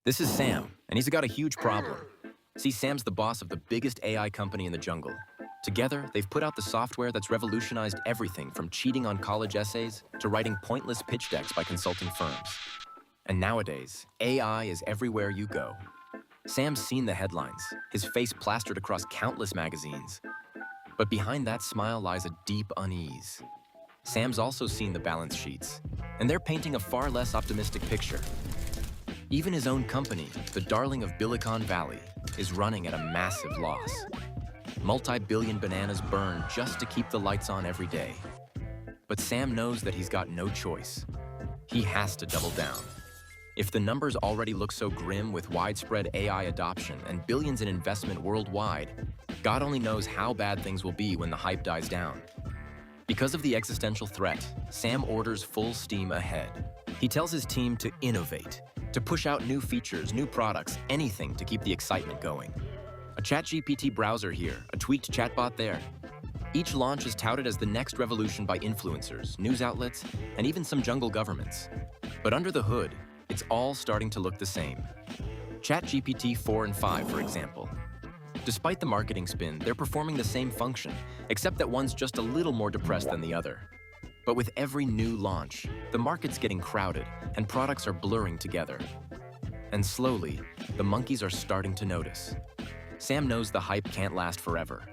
This is Sam, and he's got a huge problem. See, Sam's the boss of the biggest AI company in the jungle. Together, they've put out the software that's revolutionized everything from cheating on college essays to writing pointless pitch decks by consulting firms. And nowadays, AI is everywhere you go. Sam's seen the headlines, his face plastered across countless magazines. But behind that smile lies a deep unease. Sam's also seen the balance sheets, and they're painting a far less optimistic picture. Even his own company, the darling of Silicon Valley, is running at a massive loss. Multi-billion bananas burn just to keep the lights on every day. But Sam knows that he's got no choice. He has to double down. If the numbers already look so grim with widespread AI adoption and billions in investment worldwide, God only knows how bad things will be when the hype dies down. Because of the existential threat, Sam orders full steam ahead. He tells his team to innovate, to push out new features, new products, anything to keep the excitement going. A ChatGPT browser here, a tweaked chatbot there. Each launch is touted as the next revolution by influencers, news outlets, and even some jungle governments. But under the hood, it's all starting to look the same. ChatGPT 4 and 5, for example. Despite the marketing spin, they're performing the same function, except that one's just a little more depressed than the other. But with every new launch, the market's getting crowded and products are blurring together. And slowly, the monkeys are starting to notice. Sam knows the hype can't last forever.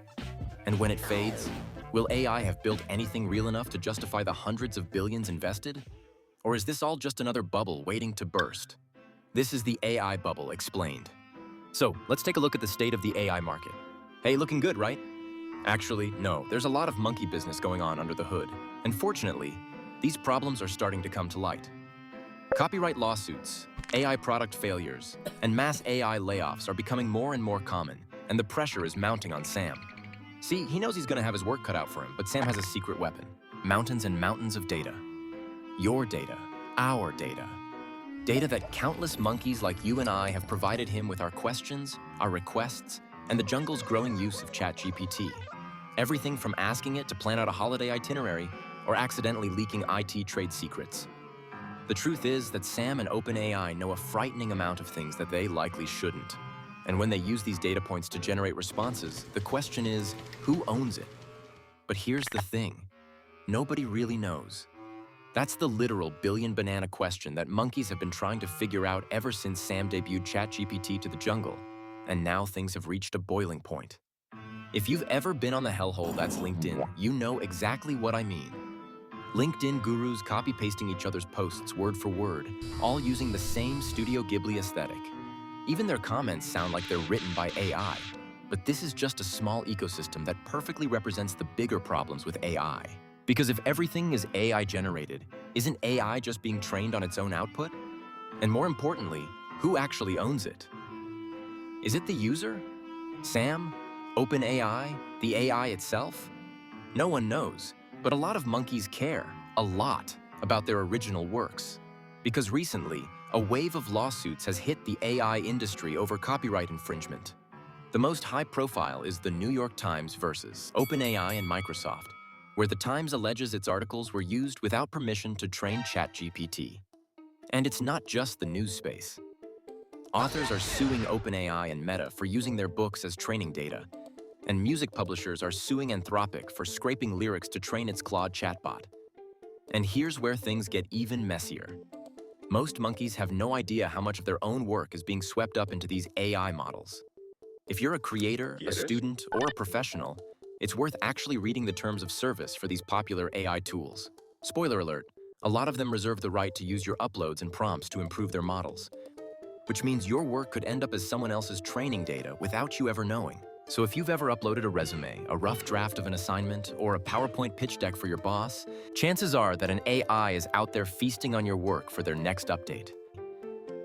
And when it fades, will AI have built anything real enough to justify the hundreds of billions invested? Or is this all just another bubble waiting to burst? This is the AI bubble explained. So, let's take a look at the state of the AI market. Hey, looking good, right? Actually, no, there's a lot of monkey business going on under the hood. And fortunately, these problems are starting to come to light. Copyright lawsuits, AI product failures, and mass AI layoffs are becoming more and more common, and the pressure is mounting on Sam. See, he knows he's going to have his work cut out for him, but Sam has a secret weapon. Mountains and mountains of data. Your data, our data. Data that countless monkeys like you and I have provided him with our questions, our requests, and the jungle's growing use of ChatGPT. Everything from asking it to plan out a holiday itinerary or accidentally leaking IT trade secrets. The truth is that Sam and OpenAI know a frightening amount of things that they likely shouldn't. And when they use these data points to generate responses, the question is, who owns it? But here's the thing. Nobody really knows. That's the literal billion-banana question that monkeys have been trying to figure out ever since Sam debuted ChatGPT to the jungle. And now things have reached a boiling point. If you've ever been on the hellhole that's LinkedIn, you know exactly what I mean. LinkedIn gurus copy-pasting each other's posts word for word, all using the same Studio Ghibli aesthetic. Even their comments sound like they're written by AI. But this is just a small ecosystem that perfectly represents the bigger problems with AI. Because if everything is AI-generated, isn't AI just being trained on its own output? And more importantly, who actually owns it? Is it the user? Sam? OpenAI? The AI itself? No one knows, but a lot of monkeys care, a lot, about their original works. Because recently, a wave of lawsuits has hit the AI industry over copyright infringement. The most high-profile is the New York Times versus OpenAI and Microsoft, where the Times alleges its articles were used without permission to train ChatGPT. And it's not just the news space. Authors are suing OpenAI and Meta for using their books as training data, and music publishers are suing Anthropic for scraping lyrics to train its Claude chatbot. And here's where things get even messier. Most monkeys have no idea how much of their own work is being swept up into these AI models. If you're a creator, a student, or a professional, it's worth actually reading the terms of service for these popular AI tools. Spoiler alert, a lot of them reserve the right to use your uploads and prompts to improve their models, which means your work could end up as someone else's training data without you ever knowing. So if you've ever uploaded a resume, a rough draft of an assignment, or a PowerPoint pitch deck for your boss, chances are that an AI is out there feasting on your work for their next update.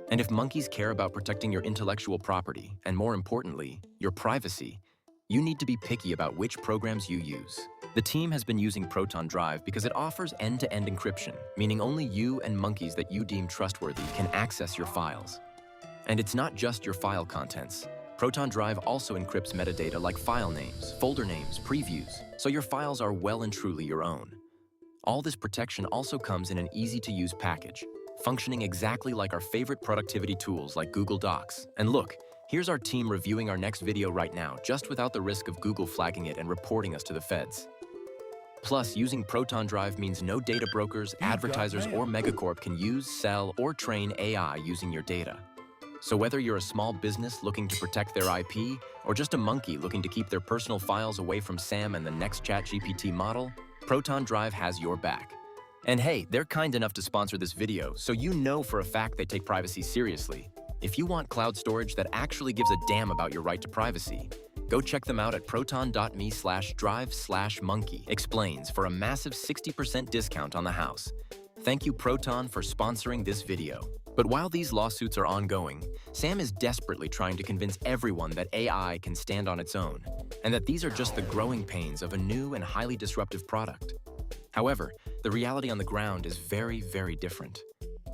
And if monkeys care about protecting your intellectual property, and more importantly, your privacy, you need to be picky about which programs you use. The team has been using Proton Drive because it offers end-to-end encryption, meaning only you and monkeys that you deem trustworthy can access your files. And it's not just your file contents. Proton Drive also encrypts metadata like file names, folder names, previews, so your files are well and truly your own. All this protection also comes in an easy-to-use package, functioning exactly like our favorite productivity tools like Google Docs. And look, here's our team reviewing our next video right now, just without the risk of Google flagging it and reporting us to the feds. Plus, using Proton Drive means no data brokers, advertisers, or megacorp can use, sell, or train AI using your data. So whether you're a small business looking to protect their IP, or just a monkey looking to keep their personal files away from Sam and the next ChatGPT model, Proton Drive has your back. And hey, they're kind enough to sponsor this video, so you know for a fact they take privacy seriously. If you want cloud storage that actually gives a damn about your right to privacy, go check them out at proton.me/drive/monkey explains for a massive 60% discount on the house. Thank you, Proton, for sponsoring this video. But while these lawsuits are ongoing, Sam is desperately trying to convince everyone that AI can stand on its own, and that these are just the growing pains of a new and highly disruptive product. However, the reality on the ground is very, very different.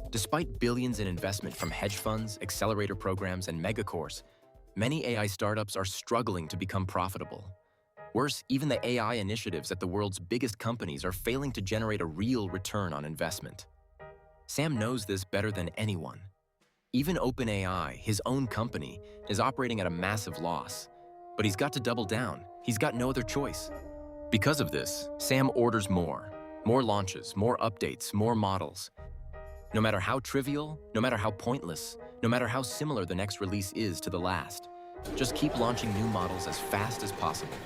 Despite billions in investment from hedge funds, accelerator programs, and megacorps, many AI startups are struggling to become profitable. Worse, even the AI initiatives at the world's biggest companies are failing to generate a real return on investment. Sam knows this better than anyone. Even OpenAI, his own company, is operating at a massive loss. But he's got to double down. He's got no other choice. Because of this, Sam orders more launches, more updates, more models. No matter how trivial, no matter how pointless, no matter how similar the next release is to the last, just keep launching new models as fast as possible.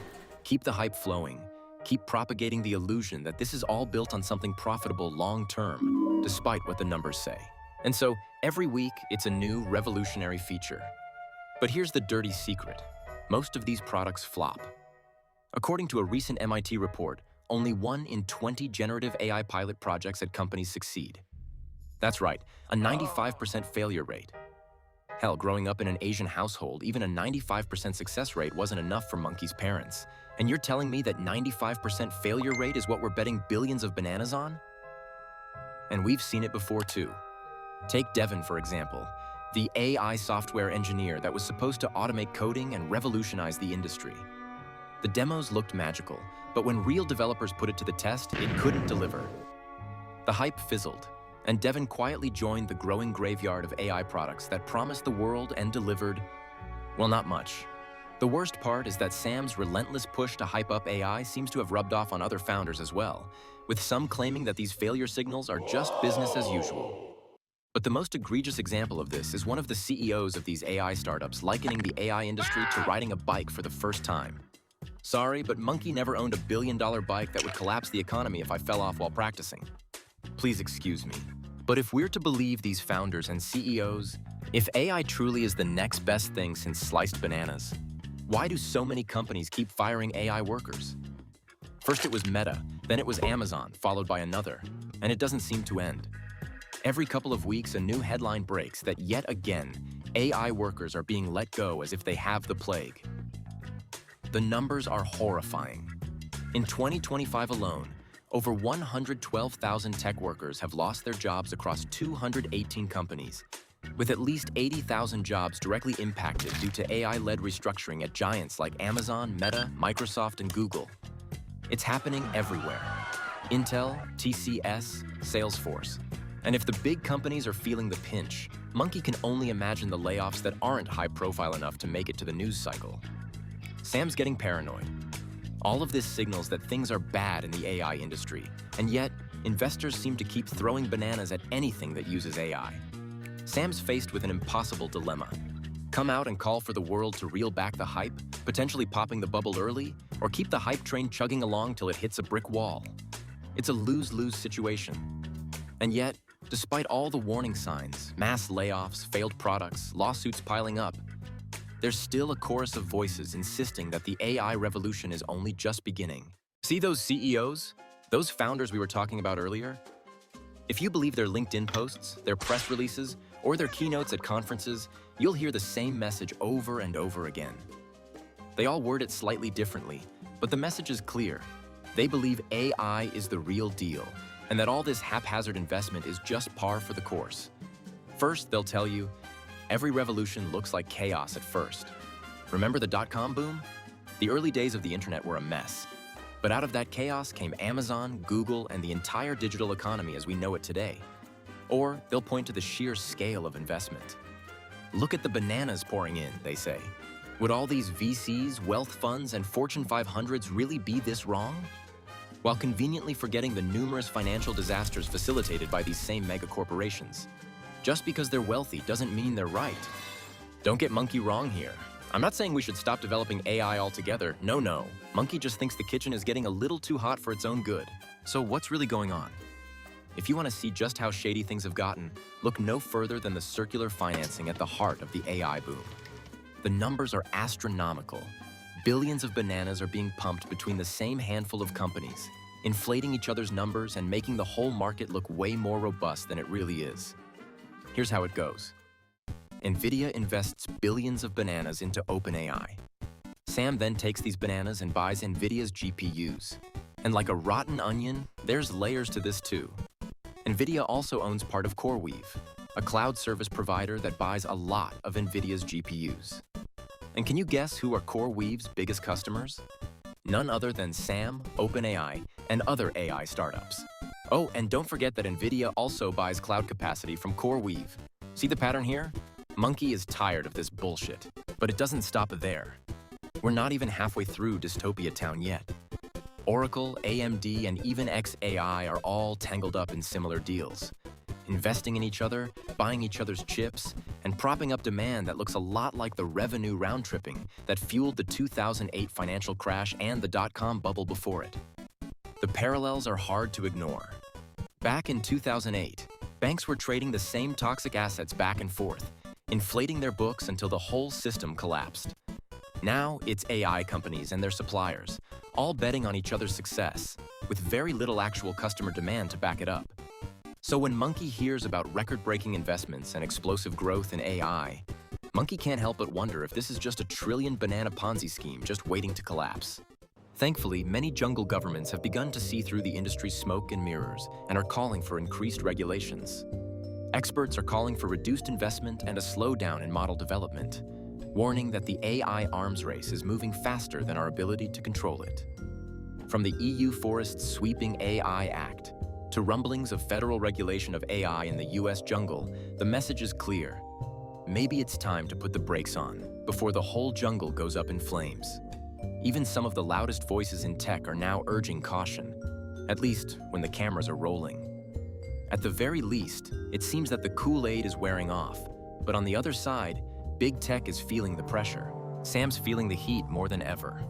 Keep the hype flowing. Keep propagating the illusion that this is all built on something profitable long-term, despite what the numbers say. And so, every week, it's a new revolutionary feature. But here's the dirty secret. Most of these products flop. According to a recent MIT report, only 1 in 20 generative AI pilot projects at companies succeed. That's right, a 95% failure rate. Hell, growing up in an Asian household, even a 95% success rate wasn't enough for Monkey's parents. And you're telling me that 95% failure rate is what we're betting billions of bananas on? And we've seen it before too. Take Devin, for example, the AI software engineer that was supposed to automate coding and revolutionize the industry. The demos looked magical, but when real developers put it to the test, it couldn't deliver. The hype fizzled, and Devin quietly joined the growing graveyard of AI products that promised the world and delivered, well, not much. The worst part is that Sam's relentless push to hype up AI seems to have rubbed off on other founders as well, with some claiming that these failure signals are just business as usual. But the most egregious example of this is one of the CEOs of these AI startups likening the AI industry to riding a bike for the first time. Sorry, but Monkey never owned a billion-dollar bike that would collapse the economy if I fell off while practicing. Please excuse me. But if we're to believe these founders and CEOs, if AI truly is the next best thing since sliced bananas, why do so many companies keep firing AI workers? First it was Meta, then it was Amazon, followed by another, and it doesn't seem to end. Every couple of weeks, a new headline breaks that yet again, AI workers are being let go as if they have the plague. The numbers are horrifying. In 2025 alone, over 112,000 tech workers have lost their jobs across 218 companies, with at least 80,000 jobs directly impacted due to AI-led restructuring at giants like Amazon, Meta, Microsoft, and Google. It's happening everywhere. Intel, TCS, Salesforce. And if the big companies are feeling the pinch, Monkey can only imagine the layoffs that aren't high-profile enough to make it to the news cycle. Sam's getting paranoid. All of this signals that things are bad in the AI industry, and yet, investors seem to keep throwing bananas at anything that uses AI. Sam's faced with an impossible dilemma. Come out and call for the world to reel back the hype, potentially popping the bubble early, or keep the hype train chugging along till it hits a brick wall. It's a lose-lose situation. And yet, despite all the warning signs, mass layoffs, failed products, lawsuits piling up, there's still a chorus of voices insisting that the AI revolution is only just beginning. See those CEOs? Those founders we were talking about earlier? If you believe their LinkedIn posts, their press releases, or their keynotes at conferences, you'll hear the same message over and over again. They all word it slightly differently, but the message is clear. They believe AI is the real deal, and that all this haphazard investment is just par for the course. First, they'll tell you, every revolution looks like chaos at first. Remember the dot-com boom? The early days of the internet were a mess. But out of that chaos came Amazon, Google, and the entire digital economy as we know it today. Or they'll point to the sheer scale of investment. Look at the bananas pouring in, they say. Would all these VCs, wealth funds, and Fortune 500s really be this wrong? While conveniently forgetting the numerous financial disasters facilitated by these same mega corporations. Just because they're wealthy doesn't mean they're right. Don't get Monkey wrong here. I'm not saying we should stop developing AI altogether. No. Monkey just thinks the kitchen is getting a little too hot for its own good. So what's really going on? If you want to see just how shady things have gotten, look no further than the circular financing at the heart of the AI boom. The numbers are astronomical. Billions of bananas are being pumped between the same handful of companies, inflating each other's numbers and making the whole market look way more robust than it really is. Here's how it goes. NVIDIA invests billions of bananas into OpenAI. Sam then takes these bananas and buys NVIDIA's GPUs. And like a rotten onion, there's layers to this too. NVIDIA also owns part of CoreWeave, a cloud service provider that buys a lot of NVIDIA's GPUs. And can you guess who are CoreWeave's biggest customers? None other than Sam, OpenAI, and other AI startups. Oh, and don't forget that NVIDIA also buys cloud capacity from CoreWeave. See the pattern here? Monkey is tired of this bullshit, but it doesn't stop there. We're not even halfway through Dystopia Town yet. Oracle, AMD, and even xAI are all tangled up in similar deals, investing in each other, buying each other's chips, and propping up demand that looks a lot like the revenue round-tripping that fueled the 2008 financial crash and the dot-com bubble before it. The parallels are hard to ignore. Back in 2008, banks were trading the same toxic assets back and forth, inflating their books until the whole system collapsed. Now, it's AI companies and their suppliers, all betting on each other's success, with very little actual customer demand to back it up. So when Monkey hears about record-breaking investments and explosive growth in AI, Monkey can't help but wonder if this is just a trillion banana Ponzi scheme just waiting to collapse. Thankfully, many jungle governments have begun to see through the industry's smoke and mirrors and are calling for increased regulations. Experts are calling for reduced investment and a slowdown in model development, warning that the AI arms race is moving faster than our ability to control it. From the EU Forest's sweeping AI Act to rumblings of federal regulation of AI in the US jungle, the message is clear. Maybe it's time to put the brakes on before the whole jungle goes up in flames. Even some of the loudest voices in tech are now urging caution, at least when the cameras are rolling. At the very least, it seems that the Kool-Aid is wearing off, but on the other side, big tech is feeling the pressure. Sam's feeling the heat more than ever.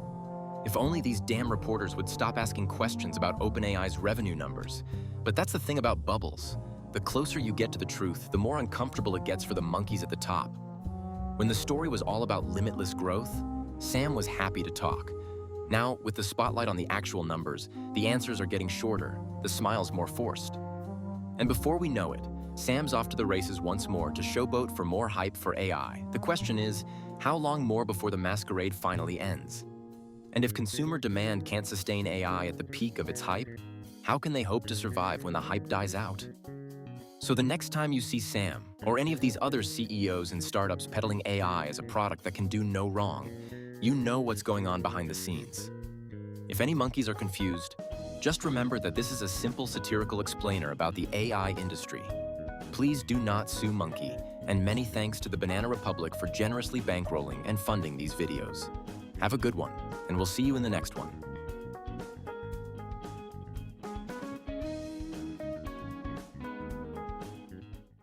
If only these damn reporters would stop asking questions about OpenAI's revenue numbers. But that's the thing about bubbles. The closer you get to the truth, the more uncomfortable it gets for the monkeys at the top. When the story was all about limitless growth, Sam was happy to talk. Now, with the spotlight on the actual numbers, the answers are getting shorter, the smiles more forced. And before we know it, Sam's off to the races once more to showboat for more hype for AI. The question is, how long more before the masquerade finally ends? And if consumer demand can't sustain AI at the peak of its hype, how can they hope to survive when the hype dies out? So the next time you see Sam, or any of these other CEOs and startups peddling AI as a product that can do no wrong, you know what's going on behind the scenes. If any monkeys are confused, just remember that this is a simple satirical explainer about the AI industry. Please do not sue Monkey, and many thanks to the Banana Republic for generously bankrolling and funding these videos. Have a good one, and we'll see you in the next one.